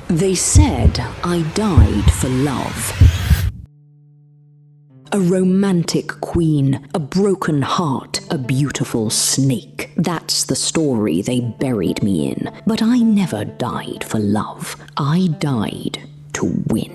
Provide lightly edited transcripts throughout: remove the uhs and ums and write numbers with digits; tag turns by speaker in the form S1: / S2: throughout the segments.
S1: They said I died for love. A romantic queen, a broken heart, a beautiful snake. That's the story they buried me in. But I never died for love. I died to win.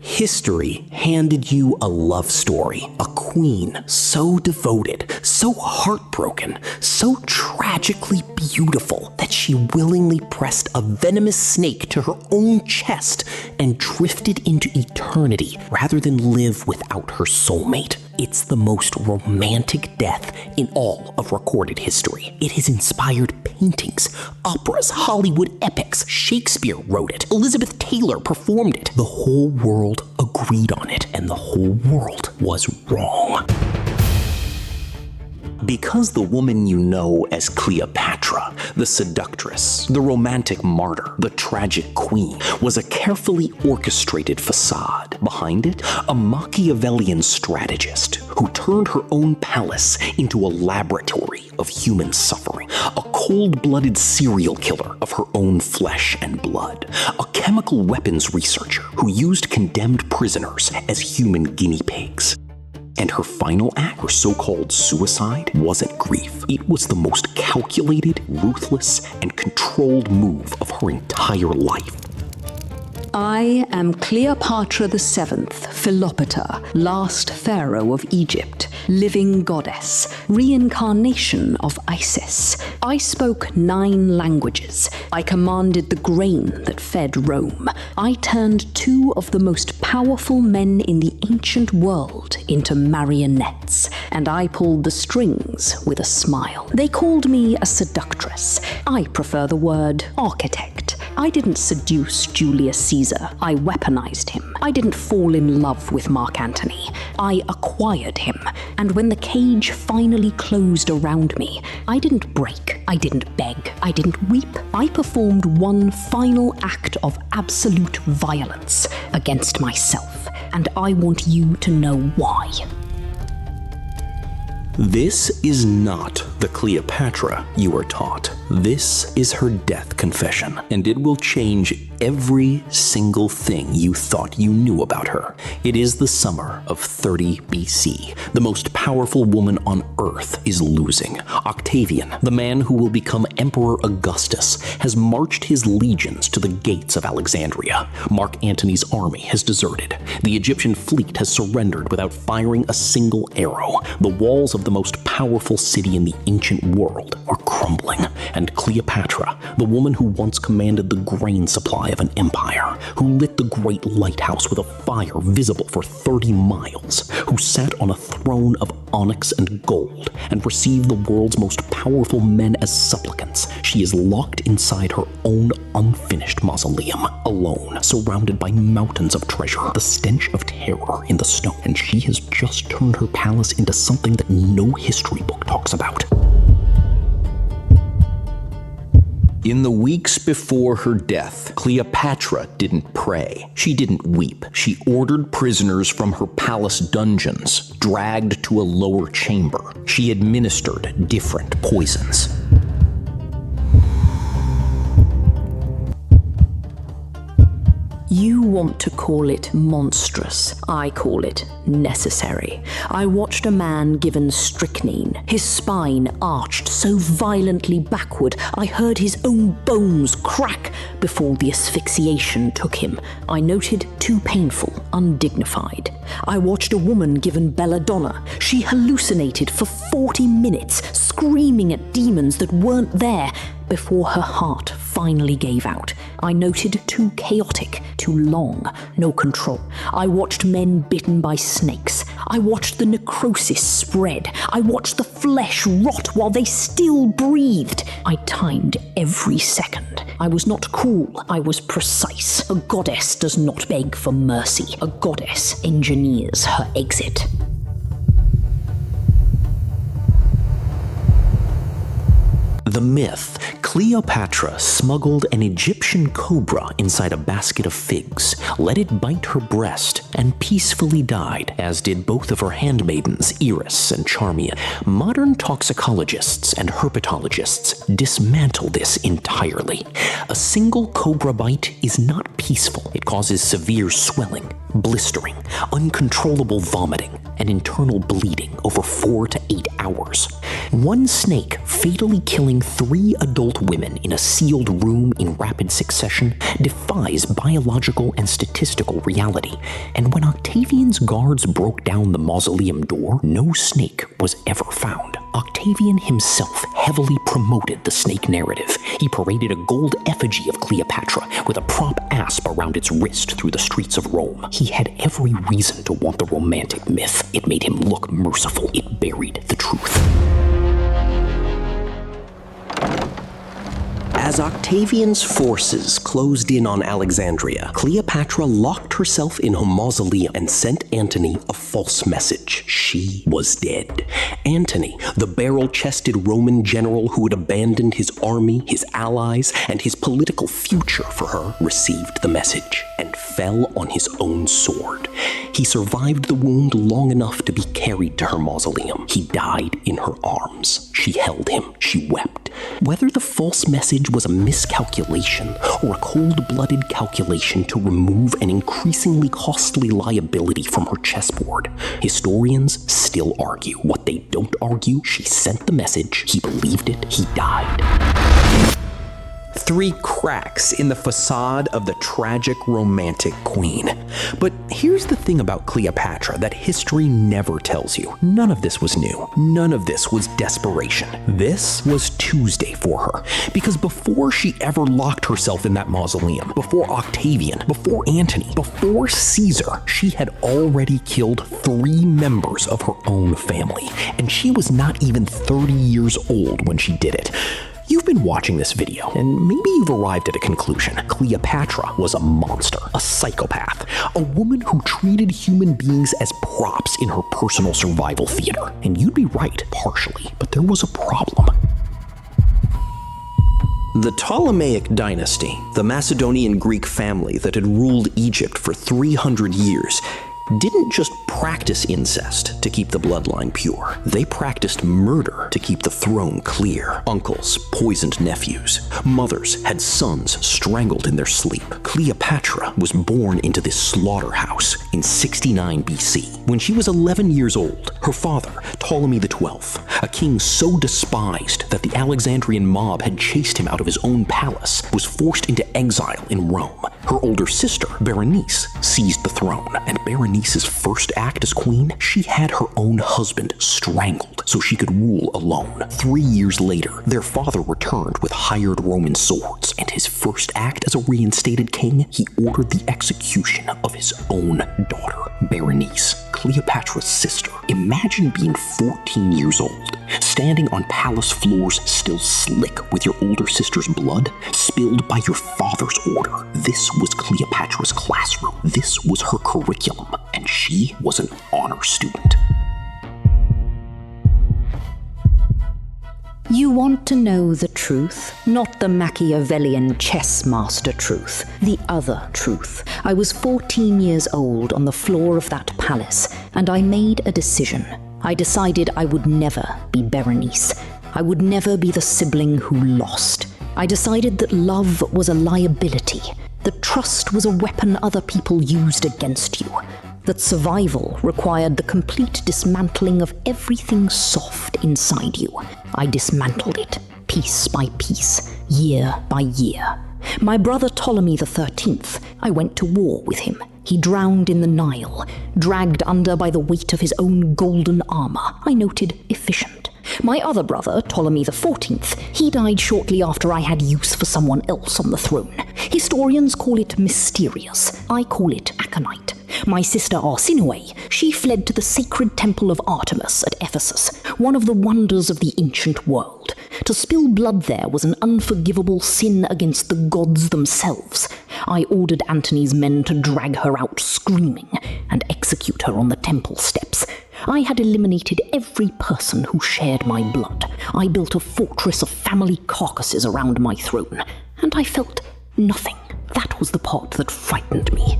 S2: History handed you a love story, a queen so devoted, so heartbroken, so tragically beautiful that she willingly pressed a venomous snake to her own chest and drifted into eternity rather than live without her soulmate. It's the most romantic death in all of recorded history. It has inspired paintings, operas, Hollywood epics. Shakespeare wrote it. Elizabeth Taylor performed it. The whole world agreed on it, and the whole world was wrong. Because the woman you know as Cleopatra, the seductress, the romantic martyr, the tragic queen, was a carefully orchestrated facade. Behind it, a Machiavellian strategist who turned her own palace into a laboratory of human suffering, a cold-blooded serial killer of her own flesh and blood, a chemical weapons researcher who used condemned prisoners as human guinea pigs. And her final act, her so-called suicide, wasn't grief. It was the most calculated, ruthless, and controlled move of her entire life.
S1: I am Cleopatra VII, Philopater, last pharaoh of Egypt, living goddess, reincarnation of Isis. I spoke 9 languages. I commanded the grain that fed Rome. I turned 2 of the most powerful men in the ancient world into marionettes, and I pulled the strings with a smile. They called me a seductress. I prefer the word architect. I didn't seduce Julius Caesar. I weaponized him. I didn't fall in love with Mark Antony. I acquired him. And when the cage finally closed around me, I didn't break. I didn't beg. I didn't weep. I performed one final act of absolute violence against myself. And I want you to know why.
S2: This is not the Cleopatra you were taught. This is her death confession, and it will change every single thing you thought you knew about her. It is the summer of 30 BC. The most powerful woman on Earth is losing. Octavian, the man who will become Emperor Augustus, has marched his legions to the gates of Alexandria. Mark Antony's army has deserted. The Egyptian fleet has surrendered without firing a single arrow. The walls of the most powerful city in the ancient world are crumbling, and Cleopatra, the woman who once commanded the grain supply of an empire, who lit the great lighthouse with a fire visible for 30 miles, who sat on a throne of onyx and gold and received the world's most powerful men as supplicants, she is locked inside her own unfinished mausoleum, alone, surrounded by mountains of treasure, the stench of terror in the snow, and she has just turned her palace into something that no history book talks about. In the weeks before her death, Cleopatra didn't pray. She didn't weep. She ordered prisoners from her palace dungeons, dragged to a lower chamber. She administered different poisons.
S1: You want to call it monstrous. I call it necessary. I watched a man given strychnine, his spine arched so violently backward I heard his own bones crack before the asphyxiation took him. I noted too painful, undignified. I watched a woman given belladonna. She hallucinated for 40 minutes, screaming at demons that weren't there, before her heart finally gave out. I noted too chaotic, too long, no control. I watched men bitten by snakes. I watched the necrosis spread. I watched the flesh rot while they still breathed. I timed every second. I was not cool, I was precise. A goddess does not beg for mercy. A goddess engineers her exit.
S2: The myth, Cleopatra smuggled an Egyptian cobra inside a basket of figs, let it bite her breast, and peacefully died, as did both of her handmaidens, Iris and Charmian. Modern toxicologists and herpetologists dismantle this entirely. A single cobra bite is not peaceful. It causes severe swelling, blistering, uncontrollable vomiting, and internal bleeding over 4 to 8 hours. One snake fatally killing 3 adult women in a sealed room in rapid succession defies biological and statistical reality. And when Octavian's guards broke down the Mausoleum Door, no snake was ever found. Octavian himself heavily promoted the snake narrative. He paraded a gold effigy of Cleopatra with a prop asp around its wrist through the streets of Rome. He had every reason to want the romantic myth. It made him look merciful. It buried the truth. As Octavian's forces closed in on Alexandria, Cleopatra locked herself in her mausoleum and sent Antony a false message. She was dead. Antony, the barrel-chested Roman general who had abandoned his army, his allies, and his political future for her, received the message and fell on his own sword. He survived the wound long enough to be carried to her mausoleum. He died in her arms. She held him. She wept. Whether the false message was a miscalculation or a cold-blooded calculation to remove an increasingly costly liability from her chessboard, historians still argue. What they don't argue, she sent the message, he believed it, he died. 3 cracks in the facade of the tragic romantic queen. But here's the thing about Cleopatra that history never tells you. None of this was new. None of this was desperation. This was Tuesday for her. Because before she ever locked herself in that mausoleum, before Octavian, before Antony, before Caesar, she had already killed 3 members of her own family. And she was not even 30 years old when she did it. You've been watching this video, and maybe you've arrived at a conclusion. Cleopatra was a monster, a psychopath, a woman who treated human beings as props in her personal survival theater. And you'd be right, partially, but there was a problem. The Ptolemaic dynasty, the Macedonian Greek family that had ruled Egypt for 300 years, didn't just practice incest to keep the bloodline pure. They practiced murder to keep the throne clear. Uncles poisoned nephews. Mothers had sons strangled in their sleep. Cleopatra was born into this slaughterhouse in 69 BC. When she was 11 years old, her father, Ptolemy XII, a king so despised that the Alexandrian mob had chased him out of his own palace, was forced into exile in Rome. Her older sister, Berenice, seized the throne, and Berenice's first act as queen, she had her own husband strangled so she could rule alone. 3 years later, their father returned with hired Roman swords, and his first act as a reinstated king, he ordered the execution of his own daughter, Berenice, Cleopatra's sister. Imagine being 14 years old, standing on palace floors still slick with your older sister's blood, spilled by your father's order. This was Cleopatra's classroom. This was her curriculum, and she was an honor student.
S1: You want to know the truth, not the Machiavellian chess master truth, the other truth. I was 14 years old on the floor of that palace, and I made a decision. I decided I would never be Berenice. I would never be the sibling who lost. I decided that love was a liability, that trust was a weapon other people used against you, that survival required the complete dismantling of everything soft inside you. I dismantled it, piece by piece, year by year. My brother Ptolemy XIII, I went to war with him. He drowned in the Nile, dragged under by the weight of his own golden armor. I noted efficient. My other brother, Ptolemy XIV, he died shortly after I had use for someone else on the throne. Historians call it mysterious. I call it aconite. My sister Arsinoe, she fled to the sacred temple of Artemis at Ephesus, one of the wonders of the ancient world. To spill blood there was an unforgivable sin against the gods themselves. I ordered Antony's men to drag her out screaming and execute her on the temple steps.
S3: I had eliminated every person who shared my blood. I built a fortress of family carcasses around my throne, and I felt nothing. That was the part that frightened me.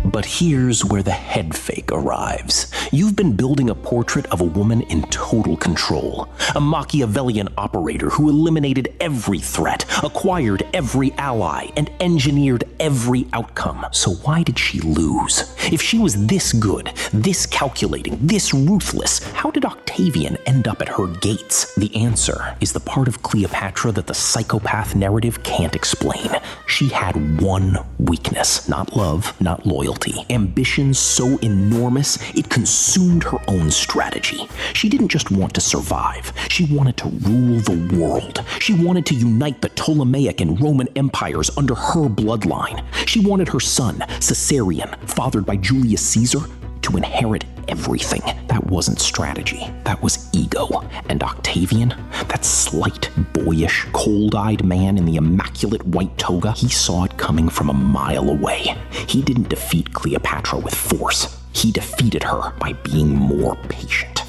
S2: But here's where the head fake arrives. You've been building a portrait of a woman in total control. A Machiavellian operator who eliminated every threat, acquired every ally, and engineered every outcome. So why did she lose? If she was this good, this calculating, this ruthless, how did Octavian end up at her gates? The answer is the part of Cleopatra that the psychopath narrative can't explain. She had one weakness, not love, not loyalty. Ambition so enormous, it consumed her own strategy. She didn't just want to survive. She wanted to rule the world. She wanted to unite the Ptolemaic and Roman empires under her bloodline. She wanted her son, Caesarion, fathered by Julius Caesar, to inherit everything. That wasn't strategy. That was ego. And Octavian, that slight, boyish, cold-eyed man in the immaculate white toga, he saw it coming from a mile away. He didn't defeat Cleopatra with force. He defeated her by being more patient.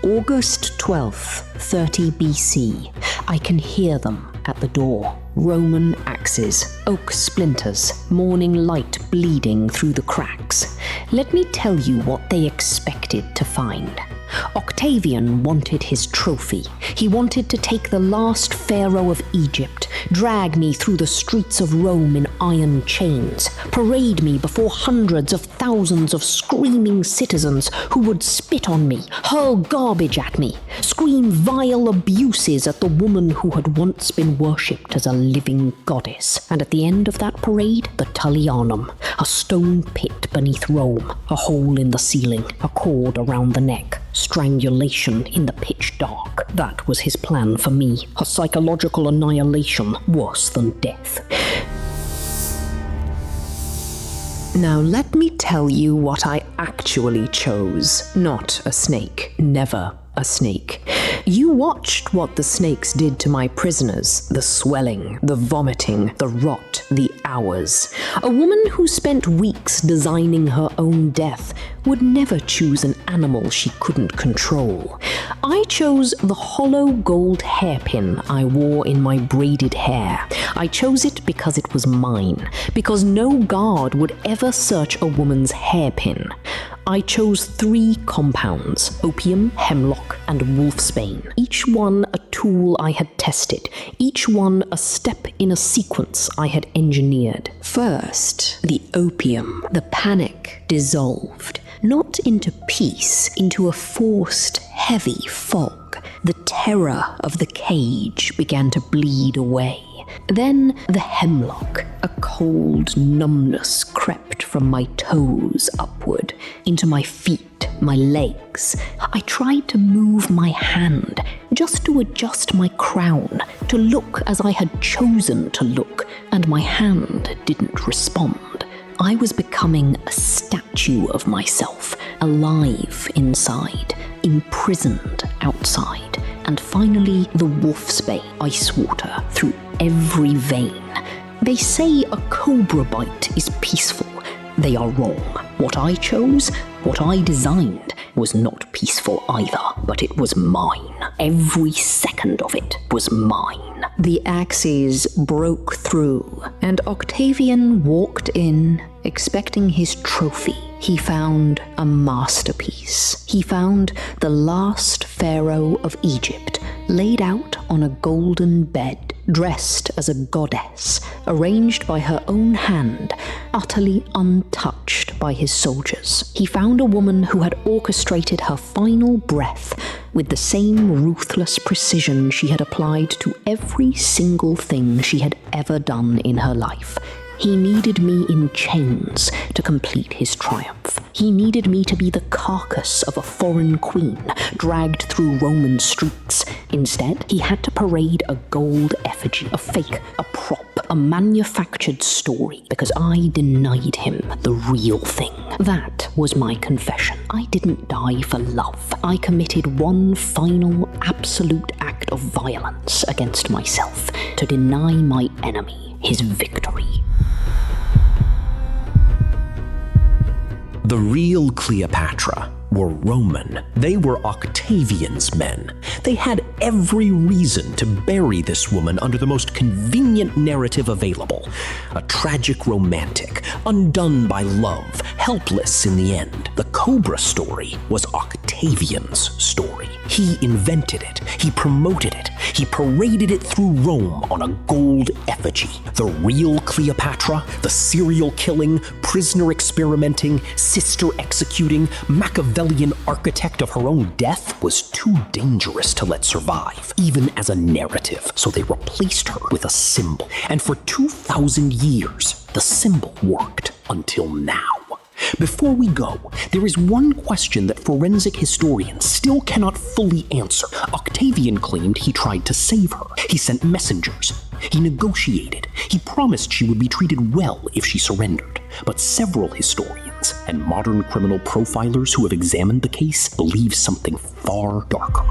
S3: August 12th, 30 BC. I can hear them at the door. Roman axes, oak splinters, morning light bleeding through the cracks. Let me tell you what they expected to find. Octavian wanted his trophy. He wanted to take the last pharaoh of Egypt, drag me through the streets of Rome in iron chains, parade me before hundreds of thousands of screaming citizens who would spit on me, hurl garbage at me, scream vile abuses at the woman who had once been worshipped as a living goddess. And at the end of that parade, the Tullianum, a stone pit beneath Rome, a hole in the ceiling, a cord around the neck, strangulation in the pitch dark. That was his plan for me. A psychological annihilation worse than death.
S1: Now let me tell you what I actually chose. Not a snake. Never a snake. You watched what the snakes did to my prisoners. The swelling, the vomiting, the rot, the hours. A woman who spent weeks designing her own death would never choose an animal she couldn't control. I chose the hollow gold hairpin I wore in my braided hair. I chose it because it was mine, because no guard would ever search a woman's hairpin. I chose 3 compounds: opium, hemlock, and wolfsbane. Each one a tool I had tested, each one a step in a sequence I had engineered. First, the opium. The panic dissolved, not into peace, into a forced, heavy fog. The terror of the cage began to bleed away. Then the hemlock. A cold numbness crept from my toes upward, into my feet, my legs. I tried to move my hand, just to adjust my crown, to look as I had chosen to look, and my hand didn't respond. I was becoming a statue of myself, alive inside, imprisoned outside, and finally the wolfsbane, ice water through every vein. They say a cobra bite is peaceful. They are wrong. What I chose, what I designed, was not peaceful either, but it was mine. Every second of it was mine. The axes broke through, and Octavian walked in, expecting his trophy. He found a masterpiece. He found the last pharaoh of Egypt, laid out on a golden bed, dressed as a goddess, arranged by her own hand, utterly untouched by his soldiers. He found a woman who had orchestrated her final breath with the same ruthless precision she had applied to every single thing she had ever done in her life. He needed me in chains to complete his triumph. He needed me to be the carcass of a foreign queen, dragged through Roman streets. Instead, he had to parade a gold effigy, a fake, a prop, a manufactured story, because I denied him the real thing. That was my confession. I didn't die for love. I committed one final, absolute act of violence against myself to deny my enemy his victory.
S2: The real Cleopatra were Roman. They were Octavian's men. They had every reason to bury this woman under the most convenient narrative available. A tragic romantic, undone by love, helpless in the end. The cobra story was Octavian's story. He invented it. He promoted it. He paraded it through Rome on a gold effigy. The real Cleopatra, the serial killing, prisoner experimenting, sister executing, Machiavellian architect of her own death, was too dangerous to let survive, even as a narrative, so they replaced her with a symbol. And for 2,000 years, the symbol worked until now. Before we go, there is one question that forensic historians still cannot fully answer. Octavian claimed he tried to save her. He sent messengers. He negotiated. He promised she would be treated well if she surrendered. But several historians and modern criminal profilers who have examined the case believe something far darker.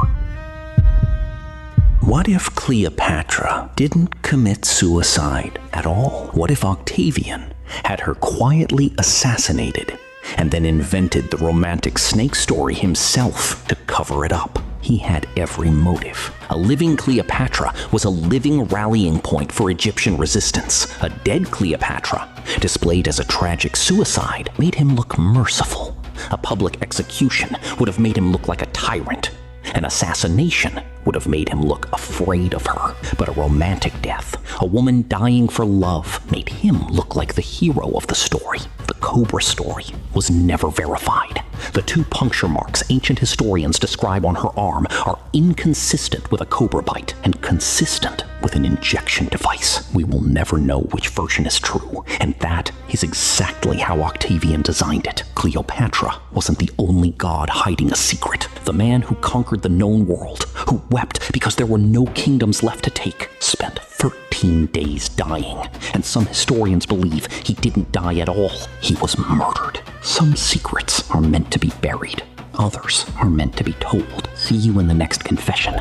S4: What if Cleopatra didn't commit suicide at all? What if Octavian had her quietly assassinated and then invented the romantic snake story himself to cover it up? He had every motive. A living Cleopatra was a living rallying point for Egyptian resistance. A dead Cleopatra, displayed as a tragic suicide, made him look merciful. A public execution would have made him look like a tyrant. An assassination would have made him look afraid of her. But a romantic death, a woman dying for love, made him look like the hero of the story. The cobra story was never verified. The 2 puncture marks ancient historians describe on her arm are inconsistent with a cobra bite and consistent with an injection device. We will never know which version is true, and that is exactly how Octavian designed it. Cleopatra wasn't the only god hiding a secret. The man who conquered the known world, who wept because there were no kingdoms left to take, spent 13 days dying, and some historians believe he didn't die at all. He was murdered. Some secrets are meant to be buried. Others are meant to be told. See you in the next confession.